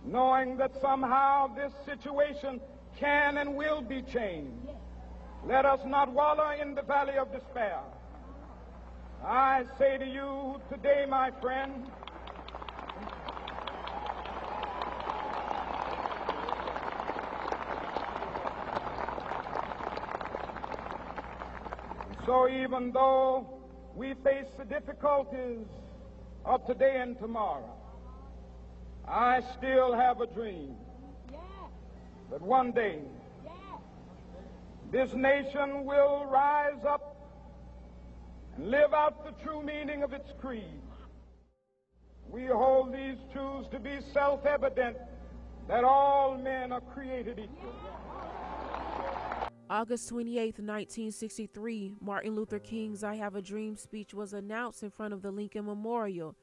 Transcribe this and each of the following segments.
knowing that somehow this situation can and will be changed. Let us not wallow in the valley of despair. I say to you today, my friend, so even though we face the difficulties of today and tomorrow, I still have a dream that one day this nation will rise up and live out the true meaning of its creed. We hold these truths to be self-evident, that all men are created equal. August 28, 1963, Martin Luther King's I Have a Dream speech was announced in front of the Lincoln Memorial,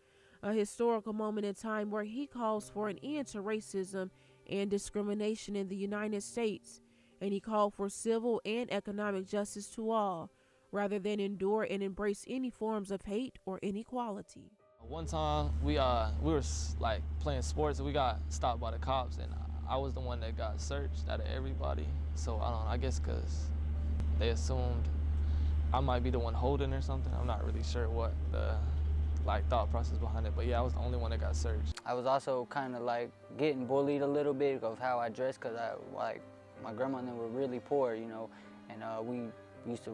a historical moment in time where he calls for an end to racism and discrimination in the United States, and he called for civil and economic justice to all, rather than endure and embrace any forms of hate or inequality. One time we were like playing sports and we got stopped by the cops, and I was the one that got searched out of everybody. So I don't know, I guess because they assumed I might be the one holding or something. I'm not really sure what the thought process behind it, but yeah, I was the only one that got searched. I was also kind of like getting bullied a little bit of how I dressed, because my grandma and them were really poor, you know, and we used to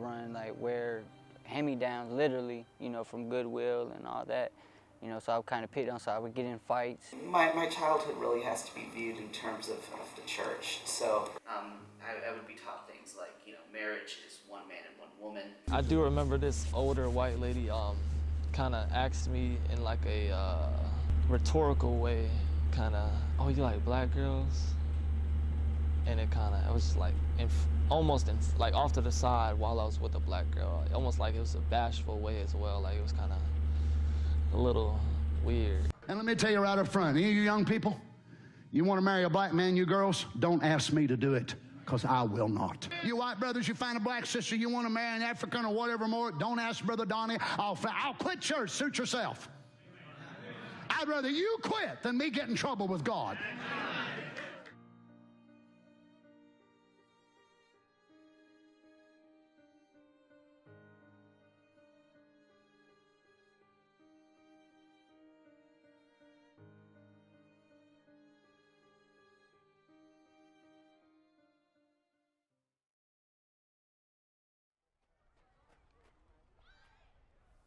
wear hand-me-downs literally, you know, from Goodwill and all that. You know, so I kind of picked on, so I would get in fights. My childhood really has to be viewed in terms of the church. So I would be taught things like, you know, marriage is one man and one woman. I do remember this older white lady kind of asked me in like a rhetorical way, kind of, oh, you like black girls? And it was like almost like off to the side while I was with a black girl. Almost like it was a bashful way as well. Like it was kind of a little weird. And let me tell you right up front, any of you young people, you want to marry a black man, you girls, don't ask me to do it, because I will not. You white brothers, you find a black sister, you want to marry an African or whatever more, don't ask Brother Donnie. I'll quit church, suit yourself. I'd rather you quit than me get in trouble with God.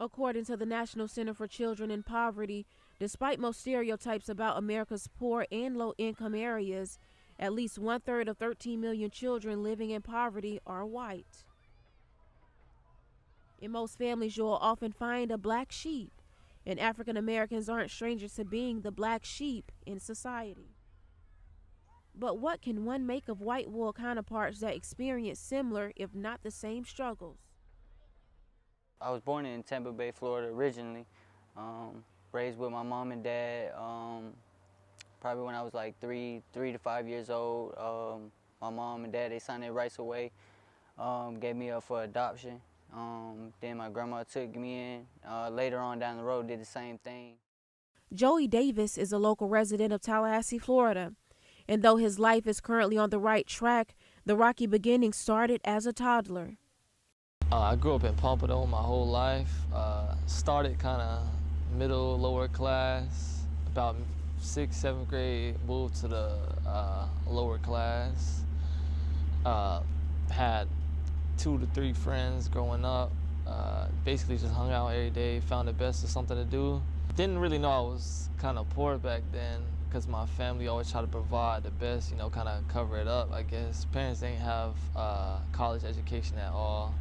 According to the National Center for Children in Poverty, despite most stereotypes about America's poor and low-income areas, at least 1/3 of 13 million children living in poverty are white. In most families, you'll often find a black sheep, and African Americans aren't strangers to being the black sheep in society. But what can one make of white wool counterparts that experience similar, if not the same, struggles? I was born in Tampa Bay, Florida originally, raised with my mom and dad. Probably when I was like 3 to 5 years old, my mom and dad, they signed their rights away, gave me up for adoption. Then my grandma took me in. Later on down the road, did the same thing. Joey Davis is a local resident of Tallahassee, Florida. And though his life is currently on the right track, the rocky beginning started as a toddler. I grew up in Pompano my whole life. Started kind of middle, lower class. About 6th, 7th grade, moved to the lower class. Had 2 to 3 friends growing up. Basically just hung out every day, found the best of something to do. Didn't really know I was kind of poor back then, because my family always tried to provide the best, you know, kind of cover it up, I guess. Parents didn't have college education at all.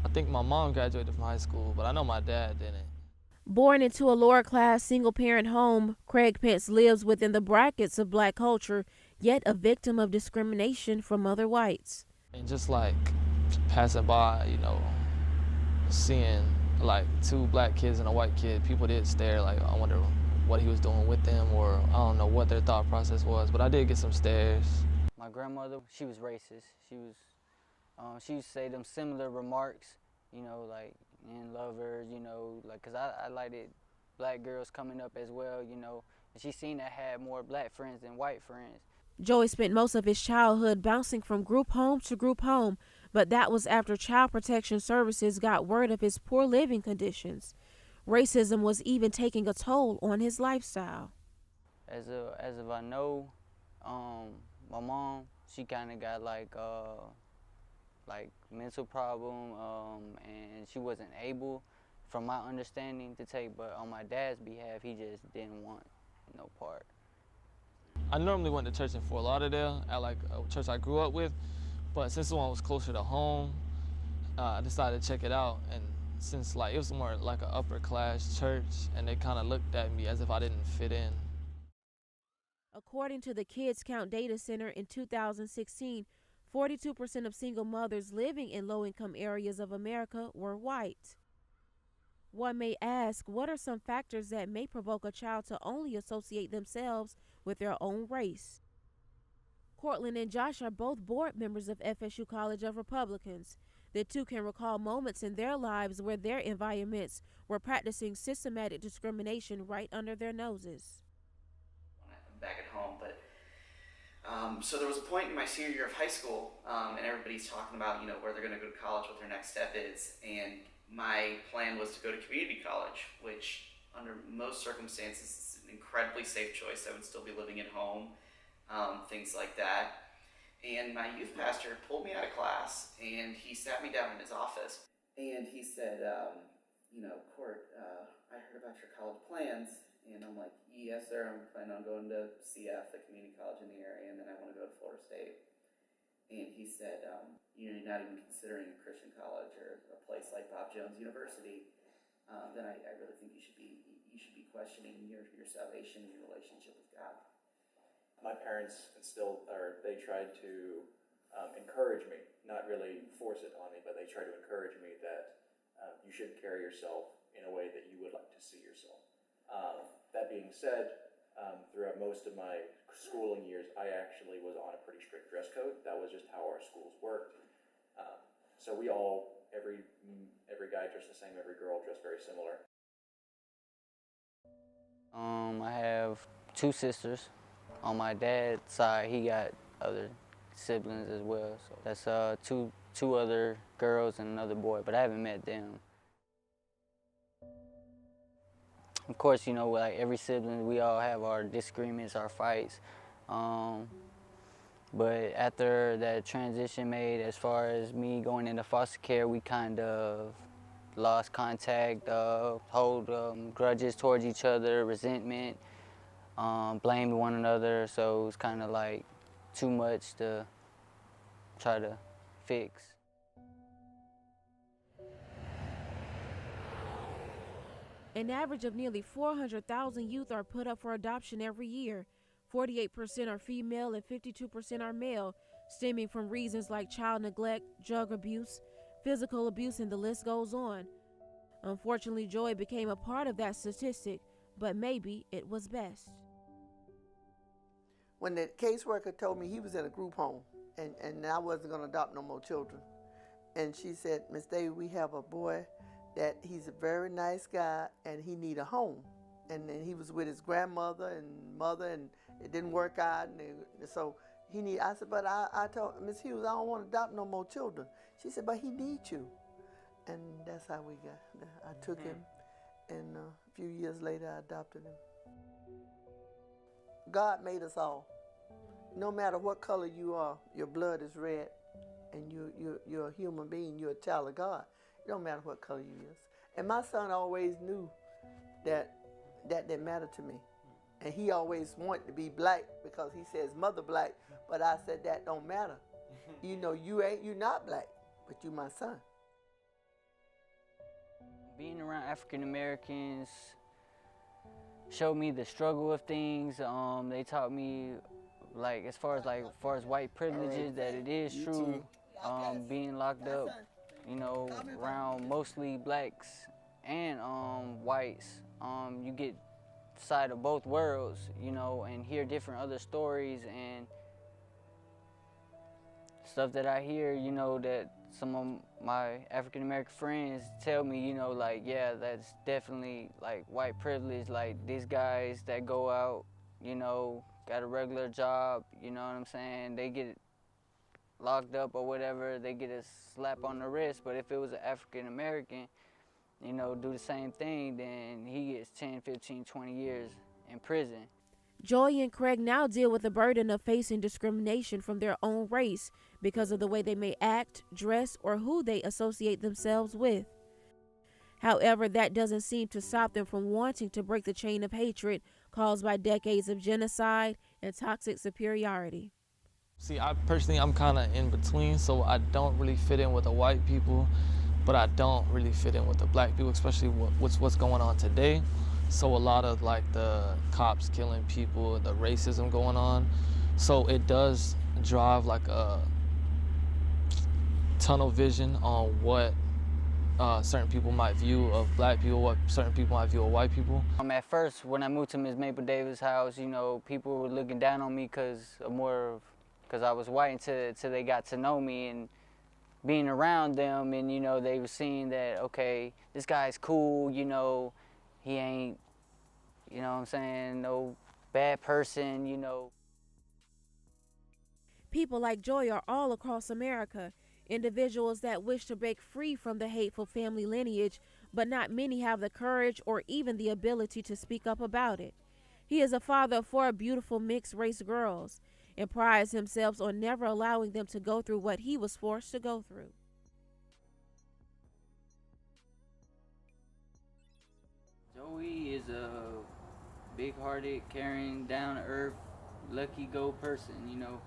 I think my mom graduated from high school, but I know my dad didn't. Born into a lower-class single-parent home, Craig Pence lives within the brackets of black culture, yet a victim of discrimination from other whites. And just like passing by, you know, seeing like 2 black kids and a white kid, people did stare, like I wonder what he was doing with them, or I don't know what their thought process was, but I did get some stares. My grandmother, she was racist. She used to say them similar remarks, you know, like, and love her, you know, like, because I liked it, black girls coming up as well, you know, She seen I had more black friends than white friends. Joey spent most of his childhood bouncing from group home to group home, but that was after Child Protection Services got word of his poor living conditions. Racism was even taking a toll on his lifestyle. As of I know, my mom, she kind of got like mental problem, and she wasn't able, from my understanding, to take. But on my dad's behalf, he just didn't want no part. I normally went to church in Fort Lauderdale at like a church I grew up with, but since the one was closer to home, I decided to check it out. And since like it was more like an upper class church, and they kind of looked at me as if I didn't fit in. According to the Kids Count Data Center in 2016, 42% of single mothers living in low-income areas of America were white. One may ask, what are some factors that may provoke a child to only associate themselves with their own race? Cortland and Josh are both board members of FSU College of Republicans. The two can recall moments in their lives where their environments were practicing systematic discrimination right under their noses. Back at home, but so there was a point in my senior year of high school, and everybody's talking about, you know, where they're going to go to college, what their next step is, and my plan was to go to community college, which under most circumstances is an incredibly safe choice. I would still be living at home, things like that. And my youth pastor pulled me out of class, and he sat me down in his office, and he said, you know, Court, I heard about your college plans. And I'm like, yes, sir, I'm planning on going to CF, the community college in the area, and then I want to go to Florida State. And he said, you know, you're not even considering a Christian college or a place like Bob Jones University, then I really think you should be questioning your salvation and your relationship with God. My parents they tried to encourage me, not really force it on me, but they tried to encourage me that you should carry yourself in a way that you would like to see yourself. That being said, throughout most of my schooling years, I actually was on a pretty strict dress code. That was just how our schools worked. So we all, every guy dressed the same, every girl dressed very similar. I have two sisters. On my dad's side, he got other siblings as well. So that's two other girls and another boy, but I haven't met them. Of course, you know, like every sibling, we all have our disagreements, our fights. But after that transition made, as far as me going into foster care, we kind of lost contact, hold grudges towards each other, resentment, blamed one another. So it was kind of like too much to try to fix. An average of nearly 400,000 youth are put up for adoption every year. 48% are female and 52% are male, stemming from reasons like child neglect, drug abuse, physical abuse, and the list goes on. Unfortunately, Joy became a part of that statistic, but maybe it was best. When the caseworker told me he was in a group home and I wasn't going to adopt no more children, and she said, Miss Davis, we have a boy that he's a very nice guy and he need a home. And then he was with his grandmother and mother and it didn't work out. And so I said, but I told Miss Hughes, I don't want to adopt no more children. She said, but he needs you. And that's how we got there. I took him and a few years later I adopted him. God made us all. No matter what color you are, your blood is red and you're a human being, you're a child of God. It don't matter what color you is. And my son always knew that didn't matter to me. And he always wanted to be black because he says mother black, but I said that don't matter. You know, you're not black, but you my son. Being around African Americans showed me the struggle of things. They taught me, like, as far as white privileges, that it is true. Being locked up, you know, around mostly blacks and whites, you get side of both worlds, you know, and hear different other stories, and stuff that I hear, you know, that some of my African American friends tell me, you know, like, yeah, that's definitely like white privilege. Like these guys that go out, you know, got a regular job, you know what I'm saying? They get locked up or whatever, they get a slap on the wrist. But if it was an African American, you know, do the same thing, then he gets 10, 15, 20 years in prison. Joy and Craig now deal with the burden of facing discrimination from their own race because of the way they may act, dress, or who they associate themselves with. However, that doesn't seem to stop them from wanting to break the chain of hatred caused by decades of genocide and toxic superiority. See, I'm kind of in between, so I don't really fit in with the white people, but I don't really fit in with the black people, especially what's going on today. So a lot of like the cops killing people, the racism going on. So it does drive like a tunnel vision on what certain people might view of black people, what certain people might view of white people. At first, when I moved to Ms. Maple Davis' house, you know, people were looking down on me because I was white until they got to know me and being around them, and you know, they were seeing that, okay, this guy's cool, you know, he ain't, you know what I'm saying, no bad person, you know. People like Joy are all across America, individuals that wish to break free from the hateful family lineage, but not many have the courage or even the ability to speak up about it. He is a father of 4 beautiful mixed-race girls and prides himself on never allowing them to go through what he was forced to go through. Joey is a big-hearted, caring, down-to-earth, lucky-go person, you know.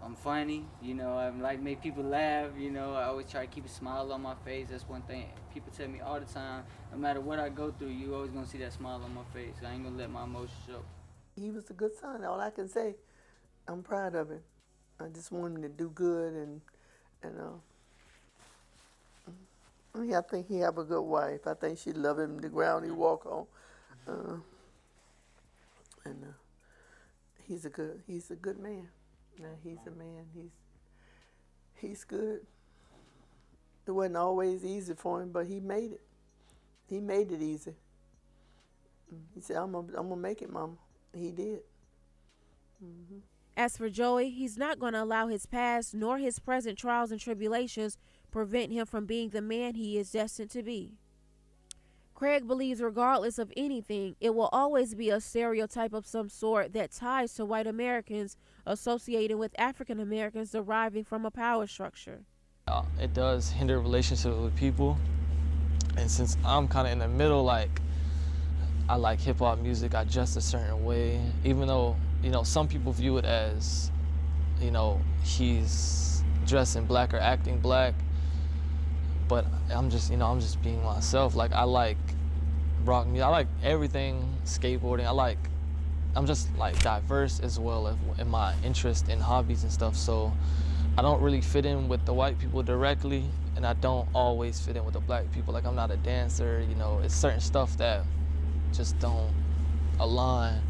I'm funny, you know, I like make people laugh, you know, I always try to keep a smile on my face. That's one thing people tell me all the time, no matter what I go through, you always gonna see that smile on my face. I ain't gonna let my emotions show. He was a good son, all I can say. I'm proud of him. I just want him to do good, and I think he have a good wife. I think she love him the ground he walk on. He's a good man. Now he's a man. He's good. It wasn't always easy for him, but he made it. He made it easy. He said, "I'm gonna make it, Mama." He did. Mm-hmm. As for Joey, he's not going to allow his past nor his present trials and tribulations prevent him from being the man he is destined to be. Craig believes regardless of anything, it will always be a stereotype of some sort that ties to white Americans associated with African Americans deriving from a power structure. It does hinder relationships with people, and since I'm kind of in the middle, like I like hip hop music, I dress a certain way, even though, you know, some people view it as, you know, he's dressing black or acting black. But I'm just being myself. Like, I like rock music. I like everything, skateboarding. I'm just like diverse as well in my interest in hobbies and stuff. So I don't really fit in with the white people directly, and I don't always fit in with the black people. Like, I'm not a dancer, you know, it's certain stuff that just don't align.